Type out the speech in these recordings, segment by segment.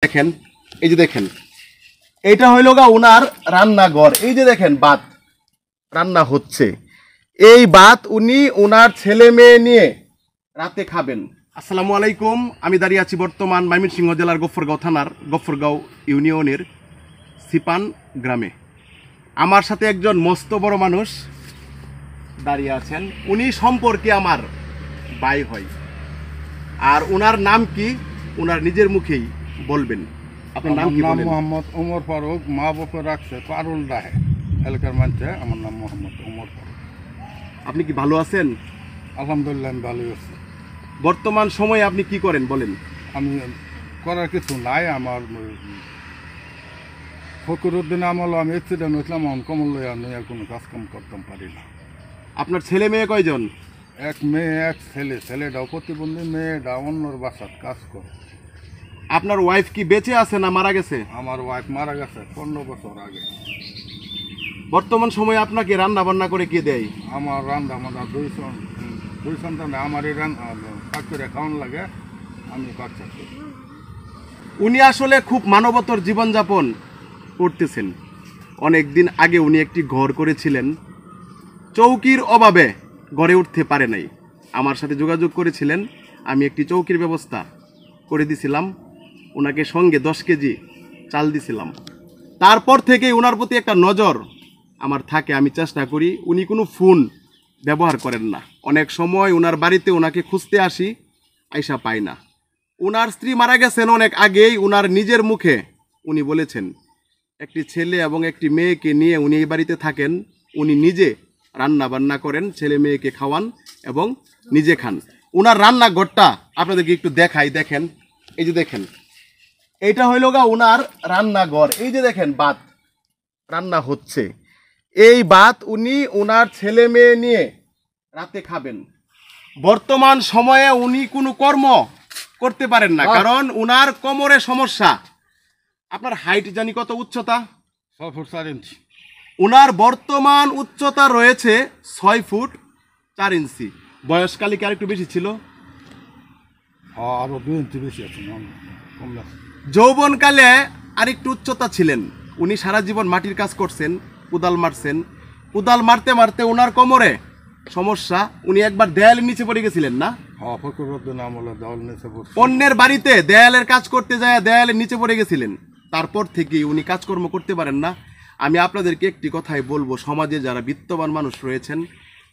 দেখেন, এই যে দেখেন, এটা হইল গা উনার রান্নাঘর। এই যে দেখেন ভাত রান্না হচ্ছে, এই ভাত উনি উনার ছেলে মেয়ে নিয়ে রাতে খাবেন। আসসালামু আলাইকুম, আমি দাঁড়িয়ে আছি বর্তমান ময়মনসিংহ জেলার গফরগাঁও থানার গফরগাঁও ইউনিয়নের সিপান গ্রামে। আমার সাথে একজন মস্ত বড় মানুষ দাঁড়িয়ে আছেন, উনি সম্পর্কে আমার ভাই হয়। আর ওনার নাম কি ওনার নিজের মুখেই বলবেন। আপনার নাম কি? মোহাম্মদ ওমর ফারুক, মা বাপে রাখছে পারুল ডাহে এলাকার মানছে। আমার নাম মোহাম্মদ ওমর ফারুক। আপনি কি ভালো আছেন? আলহামদুলিল্লাহ আমি ভালোই আছি। বর্তমান সময়ে আপনি কি করেন বলেন? আমি করার কিছু নাই। আমার ফকরুদ্দিন আমল আমি অ্যাক্সিডেন্ট হয়েছিলাম, আমি কমল লইয়া নিয়ে কোনো কাজকাম করতাম পারি না। আপনার ছেলে মেয়ে কয়জন? এক মেয়ে এক ছেলে। ছেলেটাও প্রতিবন্ধী, মেয়েটা অন্যর বাসার কাজ করে। আপনার ওয়াইফ কি বেঁচে আছে না মারা গেছে? আমার ওয়াইফ মারা গেছে 15 বছর আগে। বর্তমান সময়ে আপনাকে রান্না বান্না করে কে দেয়? আমার রান্না বান্না দুই সন্তান আমারই কাজ করে খাওয়ান লাগে, আমি বাচ্চা করি। উনি আসলে খুব মানবতর জীবনযাপন করতেছেন। অনেক দিন আগে উনি একটি ঘর করেছিলেন, চৌকির অভাবে গড়ে উঠতে পারে নাই। আমার সাথে যোগাযোগ করেছিলেন, আমি একটি চৌকির ব্যবস্থা করে দিছিলাম, ওনাকে সঙ্গে 10 কেজি চাল দিছিলাম। তারপর থেকেই ওনার প্রতি একটা নজর আমার থাকে। আমি চেষ্টা করি, উনি কোনো ফোন ব্যবহার করেন না। অনেক সময় ওনার বাড়িতে ওনাকে খুঁজতে আসি, আইসা পাই না। ওনার স্ত্রী মারা গেছেন অনেক আগেই। ওনার নিজের মুখে উনি বলেছেন একটি ছেলে এবং একটি মেয়েকে নিয়ে উনি এই বাড়িতে থাকেন। উনি নিজে রান্না বান্না করেন, ছেলে মেয়েকে খাওয়ান এবং নিজে খান। ওনার রান্নাঘরটা আপনাদেরকে একটু দেখাই। দেখেন, এই যে দেখেন, এইটা হইল গা ওনার রান্নাঘর। এই যে দেখেন ভাত রান্না হচ্ছে, এই ভাত উনি ওনার ছেলে মেয়ে নিয়ে রাতে খাবেন। বর্তমান সময়ে উনি কোনো কর্ম করতে পারেন না, কারণ ওনার কোমরে সমস্যা। আপনার হাইট জানি কত? উচ্চতা 6 ফুট 4 ইঞ্চি। ওনার বর্তমান উচ্চতা রয়েছে 6 ফুট 4 ইঞ্চি। বয়সকালে কি আর একটু বেশি ছিল? আরো 2 ইঞ্চি বেশি আছে। যৌবনকালে আরেকটু উচ্চতা ছিলেন। উনি সারা জীবন মাটির কাজ করছেন, কোদাল মারছেন। কোদাল মারতে মারতে ওনার কোমরে সমস্যা, উনি একবার দেয়ালের নিচে পড়ে গেছিলেন না? অন্যের বাড়িতে দেয়ালের কাজ করতে যায় দেয়ালের নিচে পড়ে গেছিলেন। তারপর থেকেই উনি কাজকর্ম করতে পারেন না। আমি আপনাদেরকে একটি কথাই বলবো, সমাজে যারা বিত্তবান মানুষ রয়েছেন,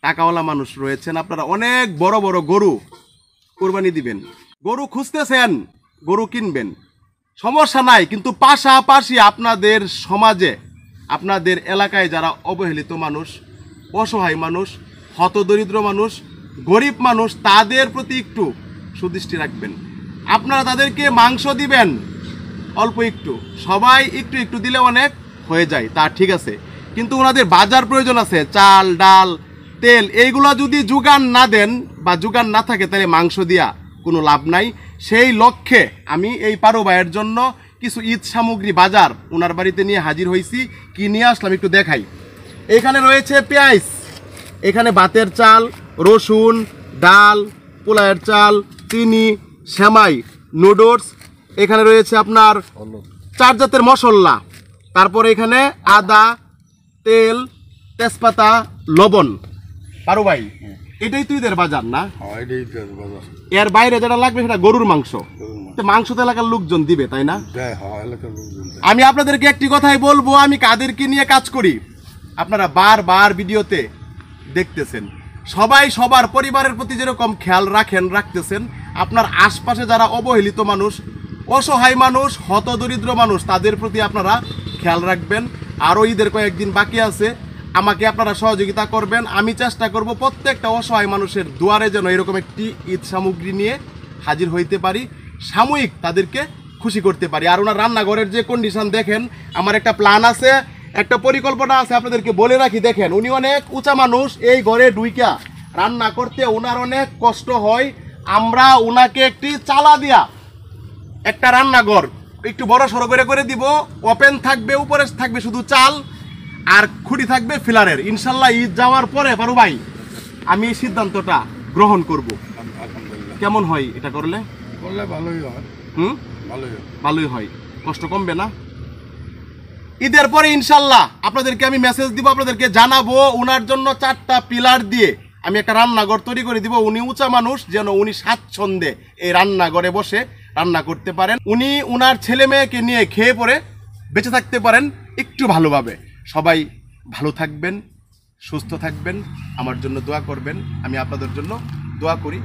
টাকাওয়ালা মানুষ রয়েছেন, আপনারা অনেক বড় বড় গরু কোরবানি দিবেন, গরু খুঁজতেছেন, গরু কিনবেন, সমস্যা নাই। কিন্তু পাশাপাশি আপনাদের সমাজে, আপনাদের এলাকায় যারা অবহেলিত মানুষ, অসহায় মানুষ, হতদরিদ্র মানুষ, গরিব মানুষ, তাদের প্রতি একটু সুদৃষ্টি রাখবেন। আপনারা তাদেরকে মাংস দিবেন অল্প একটু, সবাই একটু একটু দিলে অনেক হয়ে যায়, তা ঠিক আছে। কিন্তু ওনাদের বাজার প্রয়োজন আছে, চাল ডাল তেল, এইগুলো যদি জোগান না দেন বা জোগান না থাকে, তাহলে মাংস দিয়া কোনো লাভ নাই। সেই লক্ষ্যে আমি এই পারো ভাইয়ের জন্য কিছু ঈদ সামগ্রী বাজার ওনার বাড়িতে নিয়ে হাজির হয়েছি। কি নিয়ে আসলাম একটু দেখাই। এখানে রয়েছে পেঁয়াজ, এখানে ভাতের চাল, রসুন, ডাল, পোলায়ের চাল, চিনি, সেমাই, নুডলস, এখানে রয়েছে আপনার 4 জাতের মশলা, তারপরে এখানে আদা, তেল, তেজপাতা, লবণ। পারো ভাই, এটাই তো ঈদের বাজার না? এর বাইরে যেটা লাগবে সেটা গরুর মাংস। মাংস তো এলাকার লোকজন দিবে, তাই না? আমি আপনাদেরকে একটি কথাই বলবো, আমি কাদেরকে নিয়ে কাজ করি আপনারা বারবার ভিডিওতে দেখতেছেন। সবাই সবার পরিবারের প্রতি যেরকম খেয়াল রাখতেছেন, আপনার আশপাশে যারা অবহেলিত মানুষ, অসহায় মানুষ, হতদরিদ্র মানুষ, তাদের প্রতি আপনারা খেয়াল রাখবেন। আরও ঈদের কয়েকদিন বাকি আছে, আমাকে আপনারা সহযোগিতা করবেন। আমি চেষ্টা করব প্রত্যেকটা অসহায় মানুষের দুয়ারে যেন এরকম একটি ঈদ সামগ্রী নিয়ে হাজির হইতে পারি, সাময়িক তাদেরকে খুশি করতে পারি। আর ওনার রান্নাঘরের যে কন্ডিশন দেখেন, আমার একটা প্ল্যান আছে, একটা পরিকল্পনা আছে, আপনাদেরকে বলে রাখি। দেখেন, উনি অনেক উঁচা মানুষ, এই ঘরে ঢুইকা রান্না করতে ওনার অনেক কষ্ট হয়। আমরা ওনাকে একটি চালা দিয়া একটা রান্নাঘর একটু বড় সড়ো করে দিব, ওপেন থাকবে, উপরে থাকবে শুধু চাল আর খুঁটি থাকবে ফিলারের। ইনশাল্লাহ ঈদ যাওয়ার পরে পারু ভাই আমি এই সিদ্ধান্তটা গ্রহণ করব। কেমন হয় এটা করলে? ভালোই হয়। ভালোই হয়। কষ্ট কমবে না? ঈদের পরে ইনশাল্লাহ আপনাদেরকে আমি মেসেজ দিব, আপনাদেরকে জানাবো উনার জন্য 4টা পিলার দিয়ে আমি একটা রান্নাঘর তৈরি করে দিব। উনি উঁচা মানুষ, যেন উনি স্বাচ্ছন্দ্যে এই রান্নাঘরে বসে রান্না করতে পারেন, উনি উনার ছেলে মেয়েকে নিয়ে খেয়ে পরে বেঁচে থাকতে পারেন একটু ভালোভাবে। সবাই ভালো থাকবেন, সুস্থ থাকবেন, আমার জন্য দোয়া করবেন। আমি আপনাদের জন্য দোয়া করি।